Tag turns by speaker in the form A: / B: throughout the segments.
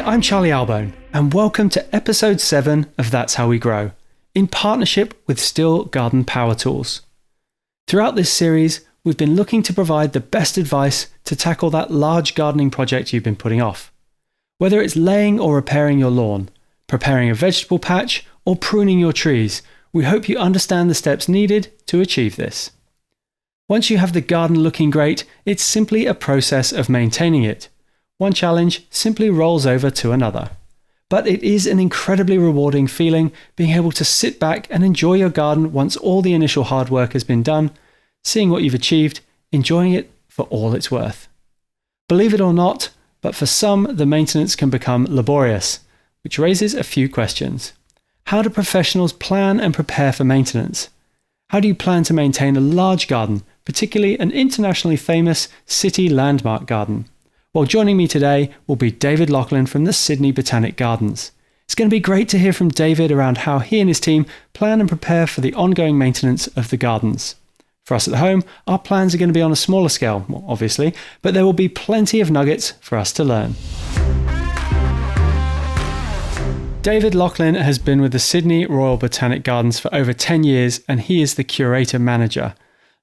A: I'm Charlie Albone, and welcome to episode 7 of That's How We Grow, in partnership with STIHL Garden Power Tools. Throughout this series, we've been looking to provide the best advice to tackle that large gardening project you've been putting off. Whether it's laying or repairing your lawn, preparing a vegetable patch, or pruning your trees, we hope you understand the steps needed to achieve this. Once you have the garden looking great, it's simply a process of maintaining it. One challenge simply rolls over to another. But it is an incredibly rewarding feeling being able to sit back and enjoy your garden once all the initial hard work has been done, seeing what you've achieved, enjoying it for all it's worth. Believe it or not, but for some, the maintenance can become laborious, which raises a few questions. How do professionals plan and prepare for maintenance? How do you plan to maintain a large garden, particularly an internationally famous city landmark garden? Well, joining me today will be David Laughlin from the Sydney Botanic Gardens. It's going to be great to hear from David around how he and his team plan and prepare for the ongoing maintenance of the gardens. For us at home, our plans are going to be on a smaller scale, obviously, but there will be plenty of nuggets for us to learn. David Laughlin has been with the Sydney Royal Botanic Gardens for over 10 years, and he is the curator manager.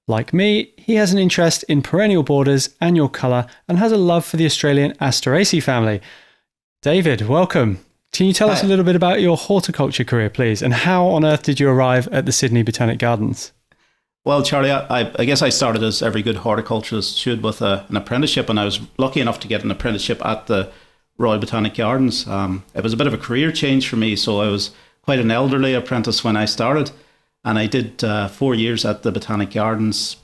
A: Like me, he has an interest in perennial borders, annual colour, and has a love for the Australian Asteraceae family. David, welcome. Can you tell us a little bit about your horticulture career, please, and how on earth did you arrive at the Sydney Botanic Gardens?
B: Well, Charlie, I guess I started as every good horticulturist should with an apprenticeship, and I was lucky enough to get an apprenticeship at the Royal Botanic Gardens. It was a bit of a career change for me, so I was quite an elderly apprentice when I started. And I did 4 years at the Botanic Gardens,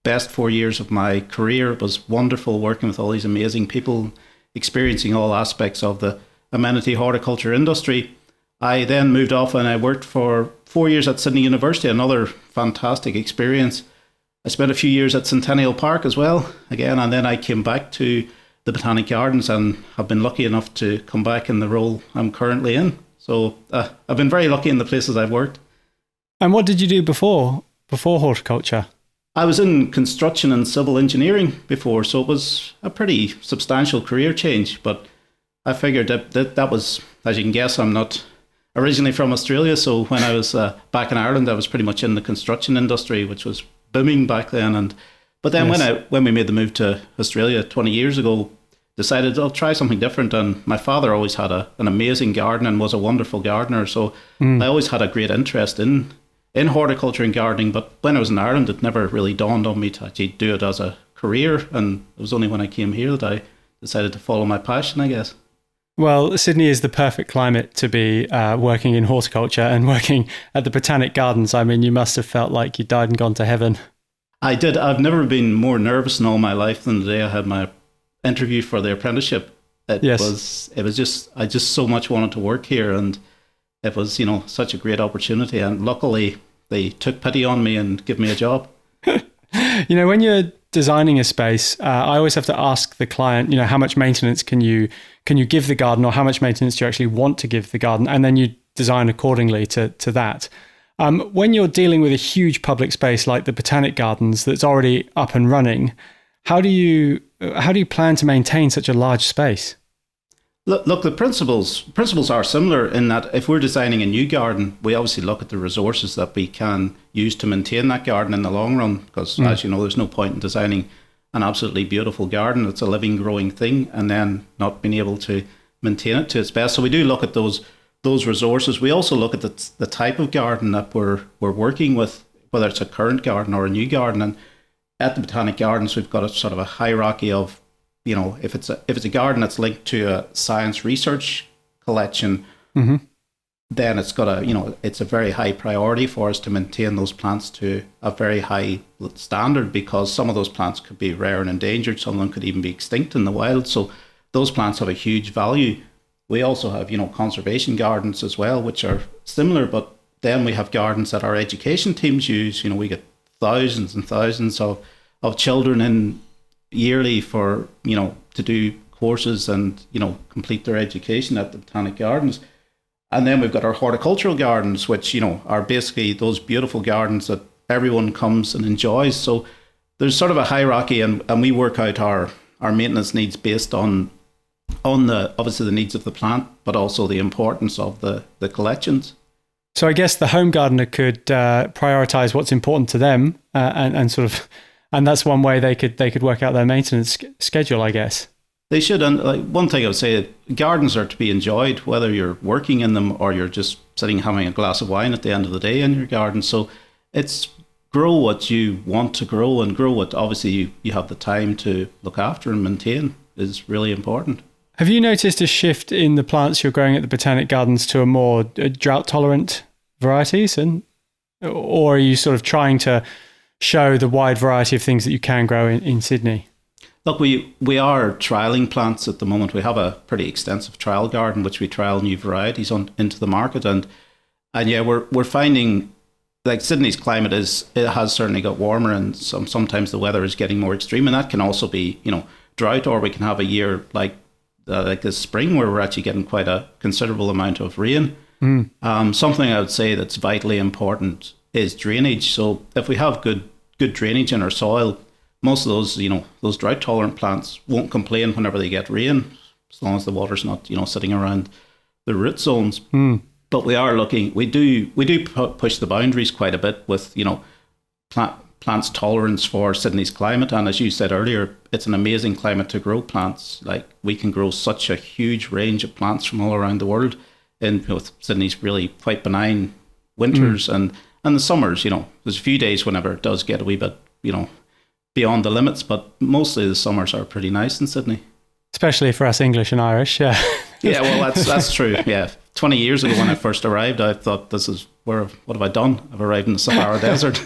B: best 4 years of my career. It was wonderful working with all these amazing people, experiencing all aspects of the amenity horticulture industry. I then moved off and I worked for 4 years at Sydney University, another fantastic experience. I spent a few years at Centennial Park as well, again, and then I came back to the Botanic Gardens and have been lucky enough to come back in the role I'm currently in. So I've been very lucky in the places I've worked.
A: And what did you do before horticulture?
B: I was in construction and civil engineering before, so it was a pretty substantial career change. But I figured that was, as you can guess, I'm not originally from Australia. So when I was back in Ireland, I was pretty much in the construction industry, which was booming back then. But then
A: Yes.
B: when we made the move to Australia 20 years ago, decided I'll try something different. And my father always had an amazing garden and was a wonderful gardener. So I always had a great interest in horticulture and gardening, but when I was in Ireland, it never really dawned on me to actually do it as a career, and it was only when I came here that I decided to follow my passion, I guess.
A: Well, Sydney is the perfect climate to be working in horticulture and working at the Botanic Gardens. I mean, you must have felt like you died and gone to heaven.
B: I did. I've never been more nervous in all my life than the day I had my interview for the apprenticeship. It was just, I just so much wanted to work here, and it was, such a great opportunity, and luckily they took pity on me and give me a job.
A: When you're designing a space, I always have to ask the client, how much maintenance can you give the garden, or how much maintenance do you actually want to give the garden? And then you design accordingly to that. When you're dealing with a huge public space like the Botanic Gardens that's already up and running, how do you plan to maintain such a large space?
B: Look, the principles are similar in that if we're designing a new garden, we obviously look at the resources that we can use to maintain that garden in the long run. Because as you know, there's no point in designing an absolutely beautiful garden. It's a living, growing thing, and then not being able to maintain it to its best. So we do look at those resources. We also look at the type of garden that we're working with, whether it's a current garden or a new garden. And at the Botanic Gardens, we've got a sort of a hierarchy of, if it's a garden that's linked to a science research collection, then it's got it's a very high priority for us to maintain those plants to a very high standard, because some of those plants could be rare and endangered. Some of them could even be extinct in the wild. So those plants have a huge value. We also have, conservation gardens as well, which are similar, but then we have gardens that our education teams use. We get thousands and thousands of children in yearly for to do courses and complete their education at the Botanic Gardens. And then we've got our horticultural gardens, which are basically those beautiful gardens that everyone comes and enjoys. So there's sort of a hierarchy, and we work out our maintenance needs based on on the obviously the needs of the plant, but also the importance of the collections.
A: So I guess the home gardener could prioritize what's important to them, and sort of, and that's one way they could work out their maintenance schedule, I guess.
B: They should. And like one thing I would say, gardens are to be enjoyed, whether you're working in them or you're just sitting having a glass of wine at the end of the day in your garden. So it's grow what you want to grow, and grow what obviously you have the time to look after and maintain is really important.
A: Have you noticed a shift in the plants you're growing at the Botanic Gardens to a more drought-tolerant varieties, or are you sort of trying to show the wide variety of things that you can grow in Sydney?
B: Look, we are trialling plants at the moment. We have a pretty extensive trial garden, which we trial new varieties into the market, and yeah, we're finding like Sydney's climate it has certainly got warmer, and sometimes the weather is getting more extreme, and that can also be drought, or we can have a year like this spring where we're actually getting quite a considerable amount of rain. Something I would say that's vitally important is drainage. So if we have good drainage in our soil, most of those drought tolerant plants won't complain whenever they get rain, as long as the water's not sitting around the root zones. But we do push the boundaries quite a bit with plants' tolerance for Sydney's climate. And as you said earlier, it's an amazing climate to grow plants. Like, we can grow such a huge range of plants from all around the world in with Sydney's really quite benign winters and the summers. There's a few days whenever it does get a wee bit beyond the limits, but mostly the summers are pretty nice in Sydney.
A: Especially for us English and Irish, yeah.
B: Yeah, well, that's true. Yeah, 20 years ago when I first arrived, I thought, what have I done? I've arrived in the Sahara Desert.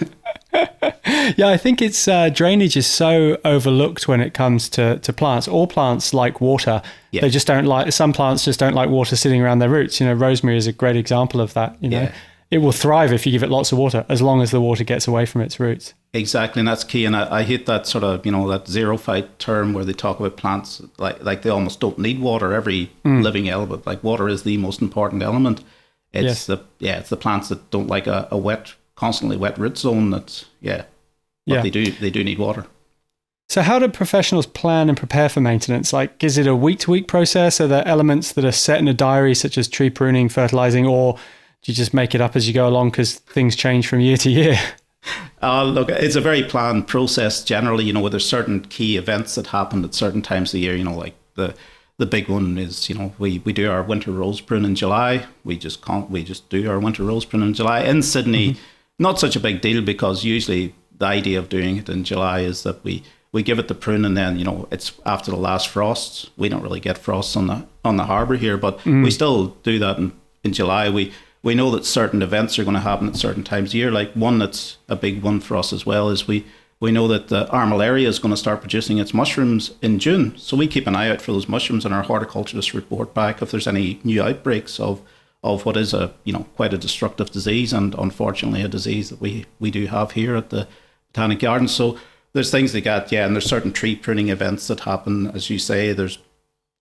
A: Yeah, I think it's drainage is so overlooked when it comes to plants. All plants like water. Yeah. They just don't like, some plants just don't like water sitting around their roots. Rosemary is a great example of that.
B: Yeah.
A: It will thrive if you give it lots of water, as long as the water gets away from its roots.
B: Exactly, and that's key. And I hate that sort of, that xerophyte term where they talk about plants like they almost don't need water. Every living element, like water is the most important element. It's the plants that don't like a constantly wet root zone. They do need water.
A: So how do professionals plan and prepare for maintenance? Like, is it a week-to-week process? Are there elements that are set in a diary, such as tree pruning, fertilizing, or do you just make it up as you go along because things change from year to year?
B: Look, it's a very planned process generally, where there's certain key events that happen at certain times of the year, like the big one is, we do our winter rose prune in July. We just do our winter rose prune in July. In Sydney, not such a big deal, because usually the idea of doing it in July is that we give it the prune, and then, it's after the last frosts. We don't really get frosts on the harbour here, but we still do that in July. We know that certain events are going to happen at certain times of year. Like, one that's a big one for us as well is we know that the Armillaria is going to start producing its mushrooms in June. So we keep an eye out for those mushrooms, and our horticulturists report back if there's any new outbreaks of what is quite a destructive disease, and unfortunately a disease that we do have here at the Botanic Gardens. So there's things like that, and there's certain tree pruning events that happen, as you say. There's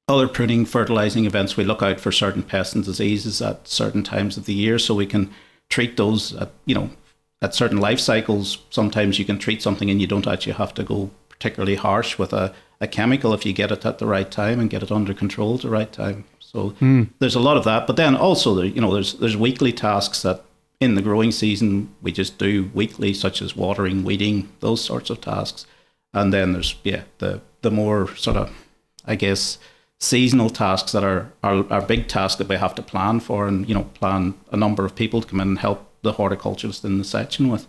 B: other pruning, fertilizing events. We look out for certain pests and diseases at certain times of the year, so we can treat those at certain life cycles. Sometimes you can treat something and you don't actually have to go particularly harsh with a chemical if you get it at the right time and get it under control at the right time. So there's a lot of that. But then also there's weekly tasks that in the growing season we just do weekly, such as watering, weeding, those sorts of tasks. And then there's the more sort of, I guess, seasonal tasks that are big tasks that we have to plan for, and plan a number of people to come in and help the horticulturist in the section with.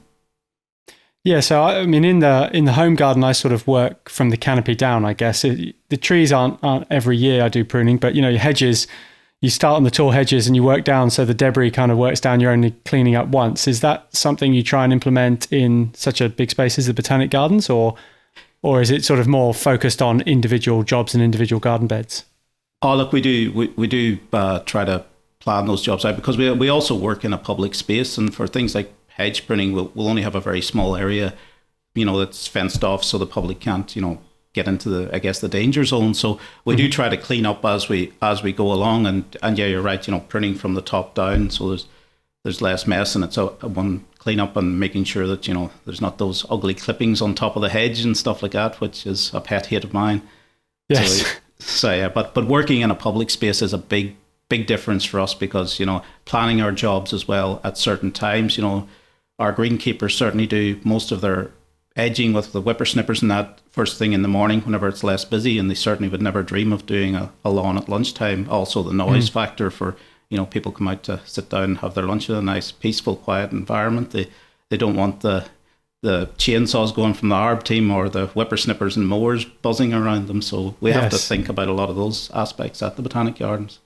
A: Yeah, so I mean, in the home garden, I sort of work from the canopy down, I guess. The trees aren't every year I do pruning, but your hedges, you start on the tall hedges and you work down, so the debris kind of works down. You're only cleaning up once. Is that something you try and implement in such a big space as the Botanic Gardens, or is it sort of more focused on individual jobs and individual garden beds?
B: Oh, look, we do try to plan those jobs out, because we also work in a public space, and for things like hedge pruning, we'll only have a very small area, that's fenced off, so the public can't, get into the danger zone. So we do try to clean up as we go along, and yeah, you're right, pruning from the top down, so there's less mess, and it's a one clean up and making sure that there's not those ugly clippings on top of the hedge and stuff like that, which is a pet hate of mine.
A: Yes.
B: So yeah, but working in a public space is a big difference for us, because planning our jobs as well at certain times. Our greenkeepers certainly do most of their edging with the whippersnippers and that first thing in the morning whenever it's less busy, and they certainly would never dream of doing a lawn at lunchtime. Also the noise factor for people come out to sit down and have their lunch in a nice peaceful quiet environment. They don't want the chainsaws going from the ARB team or the whippersnippers and mowers buzzing around them. So we have to think about a lot of those aspects at the Botanic Gardens.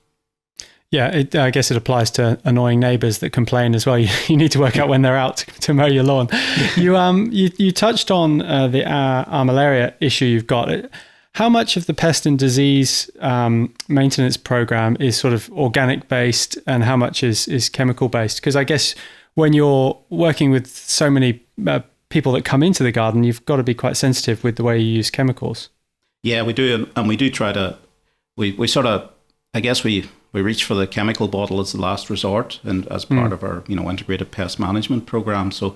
B: Yeah,
A: I guess it applies to annoying neighbours that complain as well. You need to work out when they're out to mow your lawn. You touched on the armillaria issue you've got. How much of the pest and disease maintenance program is sort of organic based, and how much is chemical based? Because I guess when you're working with so many people that come into the garden, you've got to be quite sensitive with the way you use chemicals.
B: Yeah, we do, and we do try to. We sort of, I guess we reach for the chemical bottle as the last resort, and as part of our integrated pest management program. So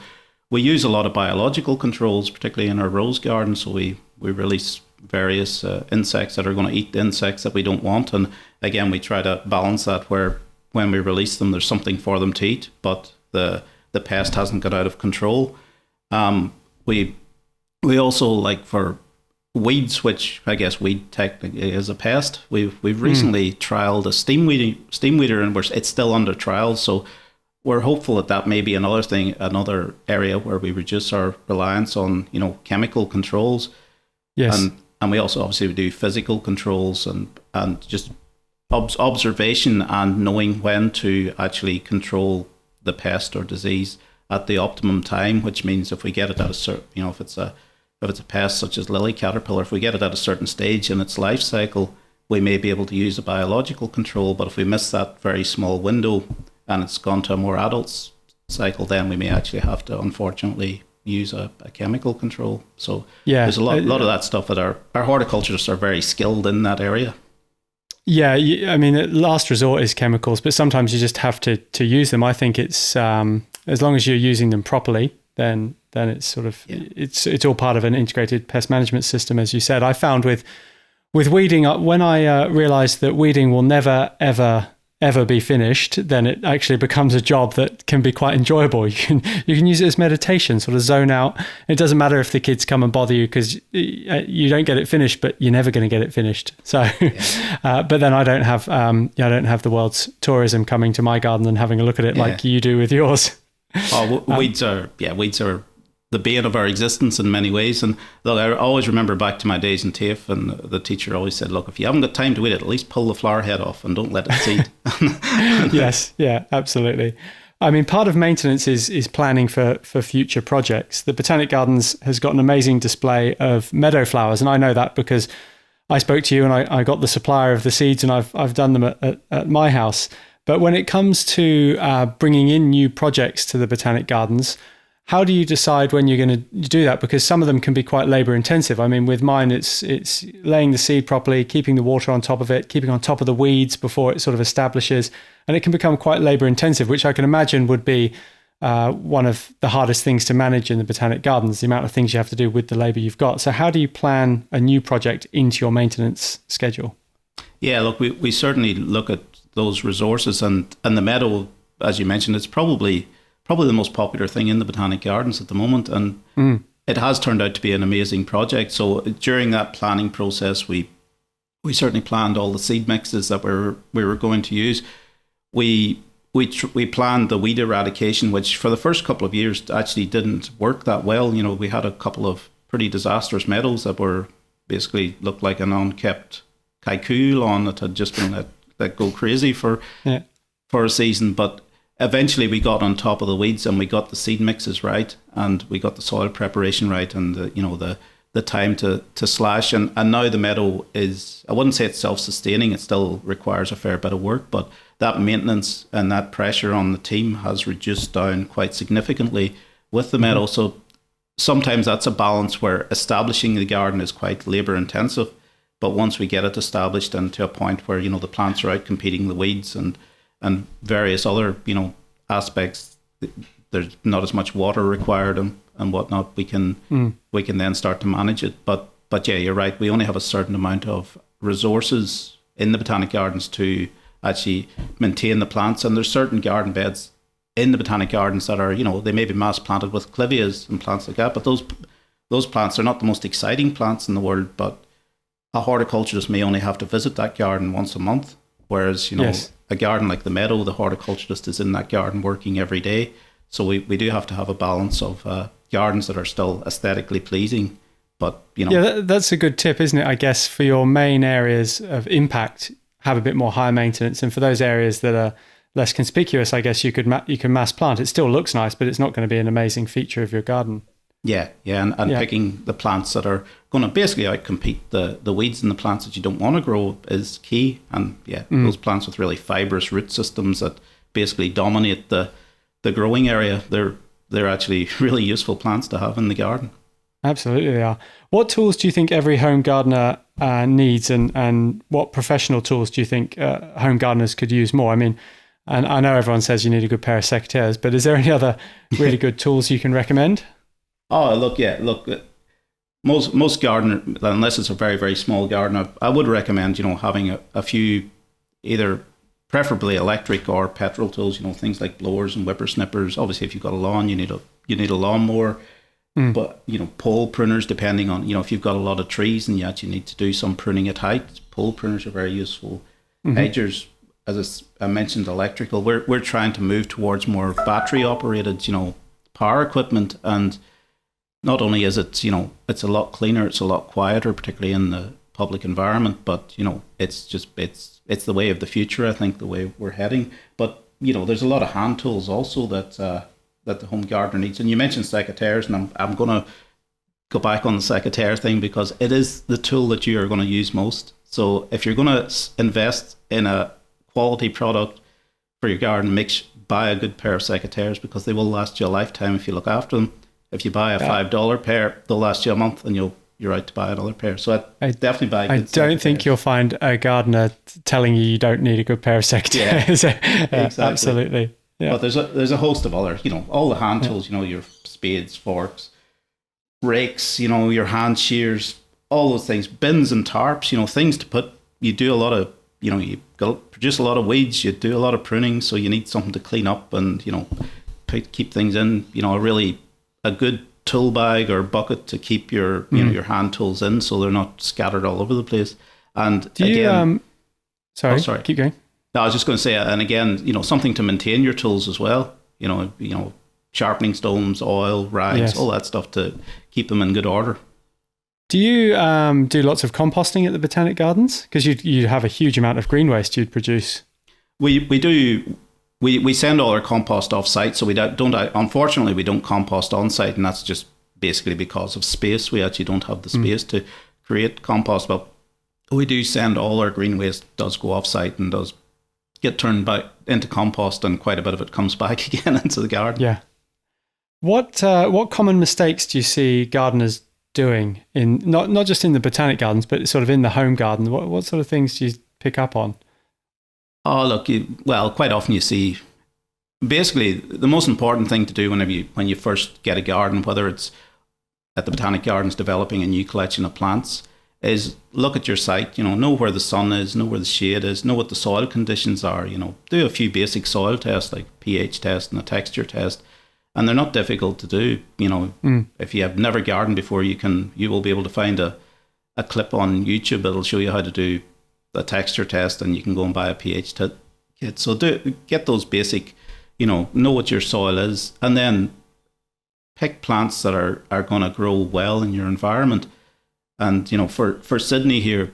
B: we use a lot of biological controls, particularly in our rose garden. So we release various insects that are going to eat the insects that we don't want, and again we try to balance that where when we release them, there's something for them to eat, but the pest hasn't got out of control. We also, like for weeds, which I guess weed technically is a pest, we've recently trialed a steam weeder, and it's still under trial. So we're hopeful that may be another area where we reduce our reliance on chemical controls.
A: Yes,
B: and we also obviously do physical controls and just observation and knowing when to actually control the pest or disease at the optimum time, which means if we get it at a certain, if it's a pest such as lily caterpillar, if we get it at a certain stage in its life cycle, we may be able to use a biological control. But if we miss that very small window and it's gone to a more adult cycle, then we may actually have to, unfortunately, use a chemical control. So there's a lot of that stuff that our horticulturists are very skilled in that area.
A: Yeah, I mean, last resort is chemicals, but sometimes you just have to use them. I think it's as long as you're using them properly, then it's sort of it's all part of an integrated pest management system, as you said. I found with weeding, when I realised that weeding will never ever be finished, then it actually becomes a job that can be quite enjoyable. You can use it as meditation, sort of zone out. It doesn't matter if the kids come and bother you, because you don't get it finished, but you're never going to get it finished. So, but then I don't have the world's tourism coming to my garden and having a look at it like you do with yours.
B: Weeds are the bane of our existence in many ways. And look, I always remember back to my days in TAFE, and the teacher always said, look, if you haven't got time to weed it, at least pull the flower head off and don't let it seed.
A: Yes, yeah, absolutely. I mean, part of maintenance is planning for future projects. The Botanic Gardens has got an amazing display of meadow flowers, and I know that because I spoke to you and I got the supplier of the seeds, and I've done them at my house. But when it comes to bringing in new projects to the Botanic Gardens, how do you decide when you're going to do that? Because some of them can be quite labour intensive. I mean, with mine, it's laying the seed properly, keeping the water on top of it, keeping on top of the weeds before it sort of establishes. And it can become quite labour intensive, which I can imagine would be one of the hardest things to manage in the Botanic Gardens, the amount of things you have to do with the labour you've got. So how do you plan a new project into your maintenance schedule? Yeah,
B: look, we certainly look at those resources, and the meadow, as you mentioned, it's probably the most popular thing in the Botanic Gardens at the moment, and it has turned out to be an amazing project. So during that planning process, we certainly planned all the seed mixes that we were going to use. We planned the weed eradication, which for the first couple of years actually didn't work that well. We had a couple of pretty disastrous meadows that were basically looked like an unkept kaiku lawn that had just been let go crazy for a season, but eventually we got on top of the weeds and we got the seed mixes right, and we got the soil preparation right, and the time to slash, and now the meadow is, I wouldn't say it's self-sustaining, it still requires a fair bit of work, but that maintenance and that pressure on the team has reduced down quite significantly with the meadow. So sometimes that's a balance where establishing the garden is quite labour intensive, but once we get it established and to a point where the plants are out competing the weeds and various other aspects, there's not as much water required and whatnot, we can then start to manage it. But yeah, you're right, we only have a certain amount of resources in the botanic gardens to actually maintain the plants. And there's certain garden beds in the botanic gardens that are, they may be mass planted with clivias and plants like that, but those plants are not the most exciting plants in the world, but a horticulturist may only have to visit that garden once a month, whereas,
A: Yes.
B: a garden like the Meadow, the horticulturist is in that garden working every day. So we do have to have a balance of gardens that are still aesthetically pleasing, but,
A: Yeah, that's a good tip, isn't it? I guess for your main areas of impact, have a bit more high maintenance, and for those areas that are less conspicuous, I guess you can mass plant. It still looks nice, but it's not going to be an amazing feature of your garden.
B: Yeah, and picking the plants that are going to basically outcompete the weeds and the plants that you don't want to grow is key. And those plants with really fibrous root systems that basically dominate the growing area, they're actually really useful plants to have in the garden.
A: Absolutely they are. What tools do you think every home gardener needs, and what professional tools do you think home gardeners could use more? I mean, and I know everyone says you need a good pair of secateurs, but is there any other really good tools you can recommend?
B: Oh, look, most gardener, unless it's a very, very small garden, I would recommend, having a few, either preferably electric or petrol tools, things like blowers and whippersnippers. Obviously, if you've got a lawn, you need a lawnmower. But, pole pruners, depending on, if you've got a lot of trees and you actually need to do some pruning at height, pole pruners are very useful. Hedgers, as I mentioned, electrical. We're trying to move towards more battery operated, power equipment, and not only is it, it's a lot cleaner, it's a lot quieter, particularly in the public environment, but, it's the way of the future, I think, the way we're heading. But, there's a lot of hand tools also that the home gardener needs. And you mentioned secateurs, and I'm going to go back on the secateur thing because it is the tool that you are going to use most. So if you're going to invest in a quality product for your garden, buy a good pair of secateurs because they will last you a lifetime if you look after them. If you buy a $5 pair, they'll last you a month, and you're out to buy another pair. So I definitely buy. I
A: don't think you'll find a gardener telling you don't need a good pair of secateurs.
B: Yeah, exactly.
A: Absolutely. Yeah.
B: But there's a host of other, all the hand tools. Your spades, forks, rakes. Your hand shears, all those things, bins and tarps. Things to put. You do a lot of. You produce a lot of weeds. You do a lot of pruning, so you need something to clean up and keep things in. A good tool bag or bucket to keep your your hand tools in, so they're not scattered all over the place. And
A: sorry, keep going.
B: No, I was just going to say, and again, something to maintain your tools as well. Sharpening stones, oil, rags, all that stuff to keep them in good order.
A: Do you do lots of composting at the Botanic Gardens? Because you have a huge amount of green waste you'd produce.
B: We do. We send all our compost off site, so we don't. Unfortunately, we don't compost on site, and that's just basically because of space. We actually don't have the space to create compost, but we do send all our green waste. Does go off site and does get turned back into compost, and quite a bit of it comes back again into the garden.
A: Yeah. What common mistakes do you see gardeners doing in not just in the Botanic Gardens, but sort of in the home garden? What sort of things do you pick up on?
B: Oh, look, quite often you see, basically, the most important thing to do when you first get a garden, whether it's at the Botanic Gardens developing a new collection of plants, is look at your site, know where the sun is, know where the shade is, know what the soil conditions are, do a few basic soil tests like pH test and a texture test. And they're not difficult to do. If you have never gardened before, you will be able to find a clip on YouTube that'll show you how to do a texture test, and you can go and buy a pH kit. So get those basic, know what your soil is, and then pick plants that are going to grow well in your environment. And for Sydney here,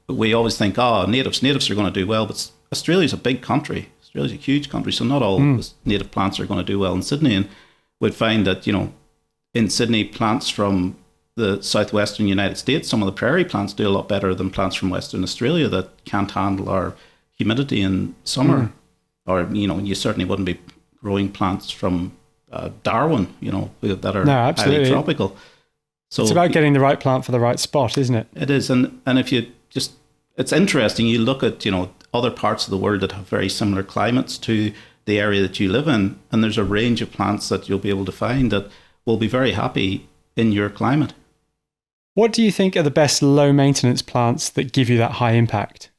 B: we always think, natives are going to do well, but Australia's a big country. Australia's a huge country, so not all native plants are going to do well in Sydney. And we'd find that in Sydney, plants from the southwestern United States, some of the prairie plants do a lot better than plants from Western Australia that can't handle our humidity in summer. Or, you certainly wouldn't be growing plants from Darwin, that are highly tropical. So
A: it's about getting the right plant for the right spot, isn't it?
B: It is. And if you just, it's interesting, you look at, other parts of the world that have very similar climates to the area that you live in, and there's a range of plants that you'll be able to find that will be very happy in your climate.
A: What do you think are the best low maintenance plants that give you that high impact?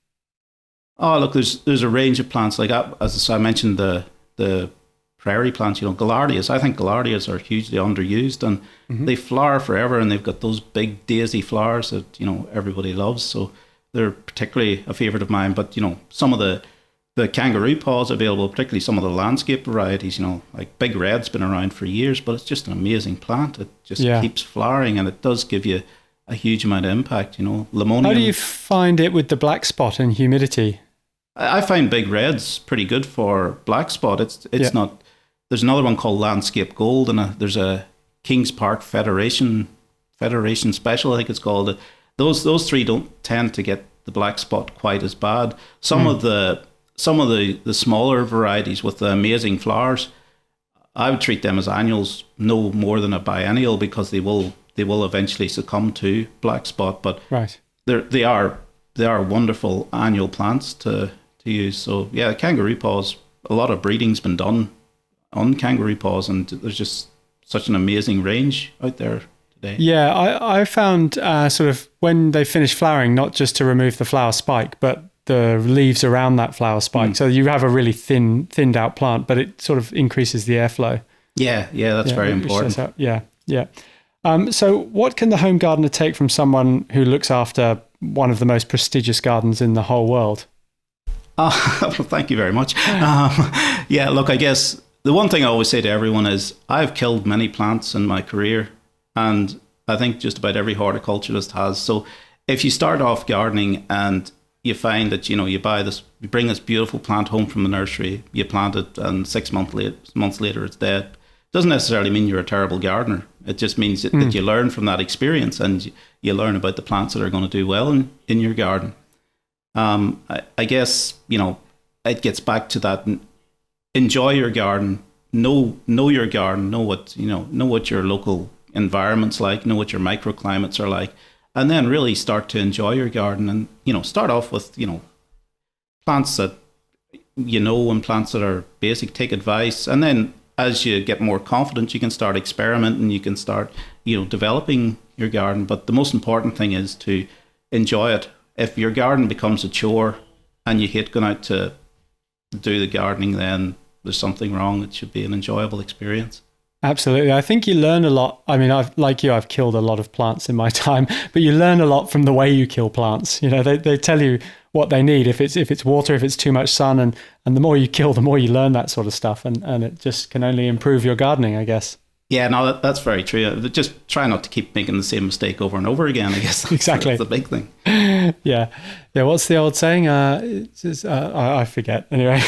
B: Oh, look, there's a range of plants. Like as I mentioned, the prairie plants, gaillardias. I think gaillardias are hugely underused, and they flower forever, and they've got those big daisy flowers that everybody loves. So they're particularly a favourite of mine. But some of the kangaroo paws available, particularly some of the landscape varieties, like Big Red's been around for years, but it's just an amazing plant. It just keeps flowering, and it does give you a huge amount of impact. Limonium.
A: How do you find it with the black spot and humidity?
B: I find Big Red's pretty good for black spot. It's not. There's another one called Landscape Gold, and there's a Kings Park Federation Special, I think it's called. Those three don't tend to get the black spot quite as bad. Some of the smaller varieties with the amazing flowers, I would treat them as annuals, no more than a biennial, because they will eventually succumb to black spot. But they are wonderful annual plants to use. So yeah, kangaroo paws, a lot of breeding's been done on kangaroo paws, and there's just such an amazing range out there today. Yeah,
A: I found sort of when they finish flowering, not just to remove the flower spike, but the leaves around that flower spike. So you have a really thinned out plant, but it sort of increases the airflow.
B: Yeah, that's very important.
A: So what can the home gardener take from someone who looks after one of the most prestigious gardens in the whole world?
B: Well, thank you very much. Look, I guess the one thing I always say to everyone is I've killed many plants in my career, and I think just about every horticulturist has. So if you start off gardening and you find that, you bring this beautiful plant home from the nursery, you plant it, and 6 months later it's dead, doesn't necessarily mean you're a terrible gardener. It just means that you learn from that experience, and you learn about the plants that are going to do well in your garden. I guess, it gets back to that. Enjoy your garden, know your garden, know what your local environment's like, know what your microclimates are like, and then really start to enjoy your garden. And, start off with, plants that and plants that are basic. Take advice, and then as you get more confident, you can start experimenting, you can start, developing your garden. But the most important thing is to enjoy it. If your garden becomes a chore and you hate going out to do the gardening, then there's something wrong. It should be an enjoyable experience.
A: Absolutely. I think you learn a lot. I mean, I've killed a lot of plants in my time, but you learn a lot from the way you kill plants. They tell you what they need. If it's water, if it's too much sun, and the more you kill, the more you learn that sort of stuff. And it just can only improve your gardening, I guess. Yeah,
B: no, that's very true. Just try not to keep making the same mistake over and over again, I guess.
A: Exactly.
B: That's the big thing.
A: Yeah. What's the old saying? I forget. Anyway,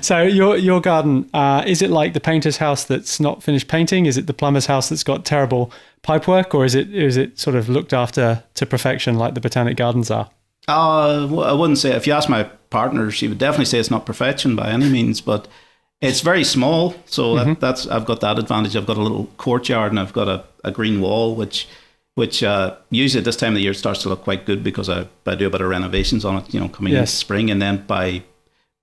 A: so your garden, is it like the painter's house that's not finished painting? Is it the plumber's house that's got terrible pipework, or is it sort of looked after to perfection like the botanic gardens are?
B: Well, I wouldn't say. If you ask my partner, she would definitely say it's not perfection by any means, but it's very small, so that's I've got that advantage. I've got a little courtyard, and I've got a green wall, which usually at this time of the year starts to look quite good, because I do a bit of renovations on it, coming into spring, and then by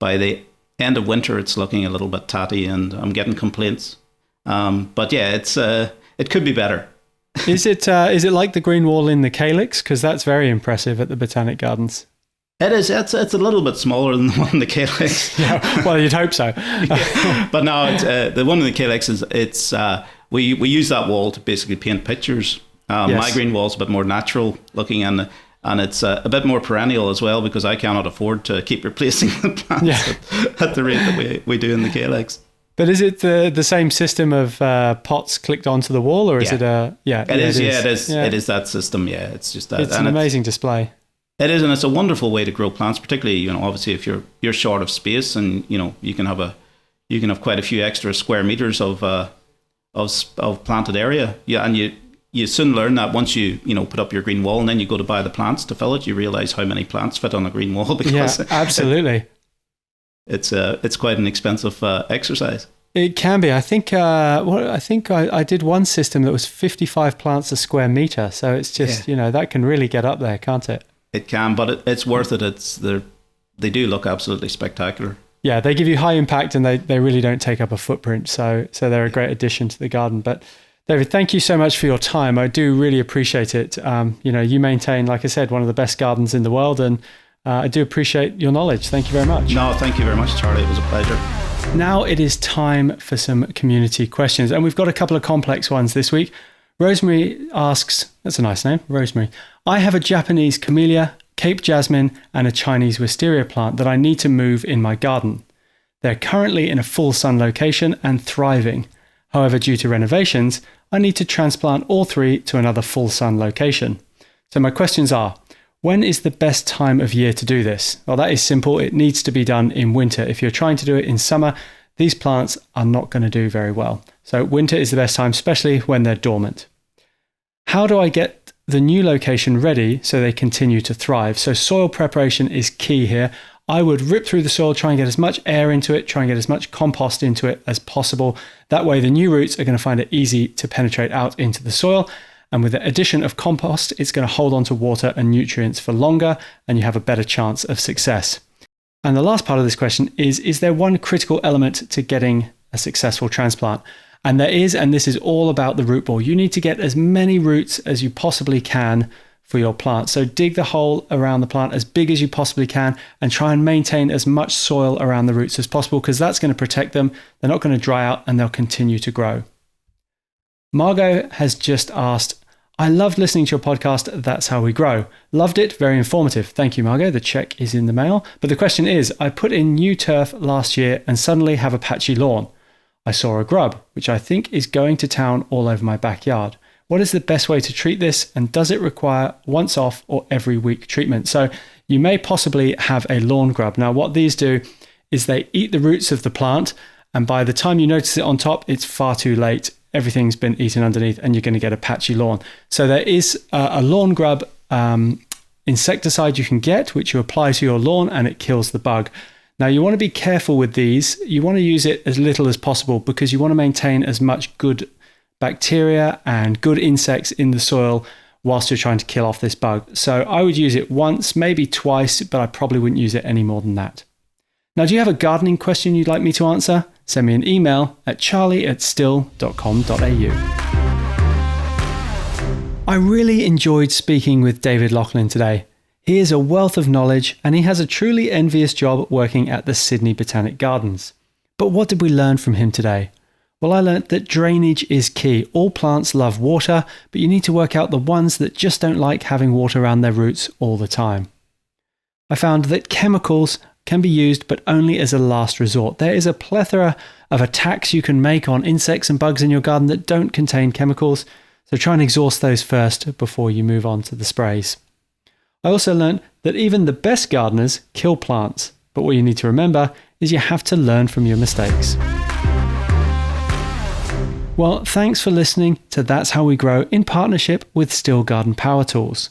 B: the end of winter, it's looking a little bit tatty, and I'm getting complaints. But yeah, it could be better.
A: Is it like the green wall in the calyx? Because that's very impressive at the Botanic Gardens.
B: It is. It's a little bit smaller than the one in the calyx.
A: Yeah, well, you'd hope so.
B: But no, it's, the one in the calyx is we use that wall to basically paint pictures. My green wall's a bit more natural looking, and it's a bit more perennial as well, because I cannot afford to keep replacing the plants at the rate that we do in the calyx.
A: But is it the same system of pots clicked onto the wall, or is it a
B: It is. It is that system. Yeah, it's just that.
A: It's an amazing display.
B: It is, and it's a wonderful way to grow plants, particularly, obviously if you're short of space, and you can have quite a few extra square meters of planted area. Yeah, and you soon learn that once you put up your green wall, and then you go to buy the plants to fill it, you realize how many plants fit on a green wall, because
A: absolutely.
B: It's quite an expensive exercise.
A: It can be. I think I did one system that was 55 plants a square meter, so it's just that can really get up there, can't it?
B: It can, but it's worth it. They do look absolutely spectacular.
A: Yeah, they give you high impact, and they really don't take up a footprint, so they're a great addition to the garden. But David, thank you so much for your time. I do really appreciate it. You maintain, like I said, one of the best gardens in the world, and I do appreciate your knowledge. Thank you very much.
B: No, thank you very much, Charlie. It was a pleasure.
A: Now it is time for some community questions, and we've got a couple of complex ones this week. Rosemary asks, that's a nice name, Rosemary. I have a Japanese camellia, Cape jasmine, and a Chinese wisteria plant that I need to move in my garden. They're currently in a full sun location and thriving. However, due to renovations, I need to transplant all three to another full sun location. So my questions are, when is the best time of year to do this? Well, that is simple. It needs to be done in winter. If you're trying to do it in summer, these plants are not going to do very well. So winter is the best time, especially when they're dormant. How do I get the new location ready so they continue to thrive? So soil preparation is key here. I would rip through the soil, try and get as much air into it, try and get as much compost into it as possible. That way the new roots are going to find it easy to penetrate out into the soil. And with the addition of compost, it's going to hold on to water and nutrients for longer, and you have a better chance of success. And the last part of this question is there one critical element to getting a successful transplant? And there is, and this is all about the root ball. You need to get as many roots as you possibly can for your plant. So dig the hole around the plant as big as you possibly can and try and maintain as much soil around the roots as possible, because that's going to protect them. They're not going to dry out and they'll continue to grow. Margot has just asked, I loved listening to your podcast, That's How We Grow. Loved it, very informative. Thank you, Margot. The check is in the mail. But the question is, I put in new turf last year and suddenly have a patchy lawn. I saw a grub, which I think is going to town all over my backyard. What is the best way to treat this, and does it require once off or every week treatment? So you may possibly have a lawn grub. Now what these do is they eat the roots of the plant, and by the time you notice it on top, it's far too late. Everything's been eaten underneath and you're going to get a patchy lawn. So there is a lawn grub insecticide you can get, which you apply to your lawn and it kills the bug. Now you want to be careful with these. You want to use it as little as possible because you want to maintain as much good bacteria and good insects in the soil whilst you're trying to kill off this bug. So I would use it once, maybe twice, but I probably wouldn't use it any more than that. Now, do you have a gardening question you'd like me to answer? Send me an email at charlie@stihl.com.au. I really enjoyed speaking with David Laughlin today. He is a wealth of knowledge and he has a truly envious job working at the Sydney Botanic Gardens. But what did we learn from him today? Well, I learnt that drainage is key. All plants love water, but you need to work out the ones that just don't like having water around their roots all the time. I found that chemicals can be used, but only as a last resort. There is a plethora of attacks you can make on insects and bugs in your garden that don't contain chemicals, so try and exhaust those first before you move on to the sprays. I also learned that even the best gardeners kill plants, but what you need to remember is you have to learn from your mistakes. Well, thanks for listening to That's How We Grow in partnership with STIHL Garden Power Tools.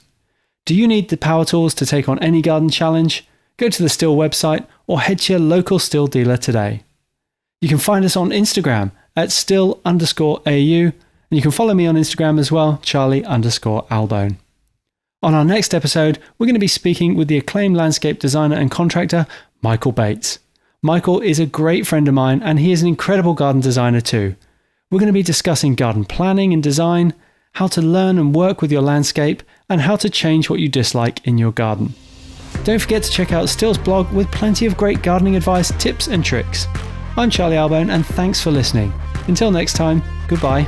A: Do you need the power tools to take on any garden challenge? Go to the STIHL website or head to your local STIHL dealer today. You can find us on Instagram at stihl_au, and you can follow me on Instagram as well, Charlie_Albone. On our next episode, we're going to be speaking with the acclaimed landscape designer and contractor, Michael Bates. Michael is a great friend of mine and he is an incredible garden designer too. We're going to be discussing garden planning and design, how to learn and work with your landscape, and how to change what you dislike in your garden. Don't forget to check out STIHL's blog with plenty of great gardening advice, tips and tricks. I'm Charlie Albone and thanks for listening. Until next time, goodbye.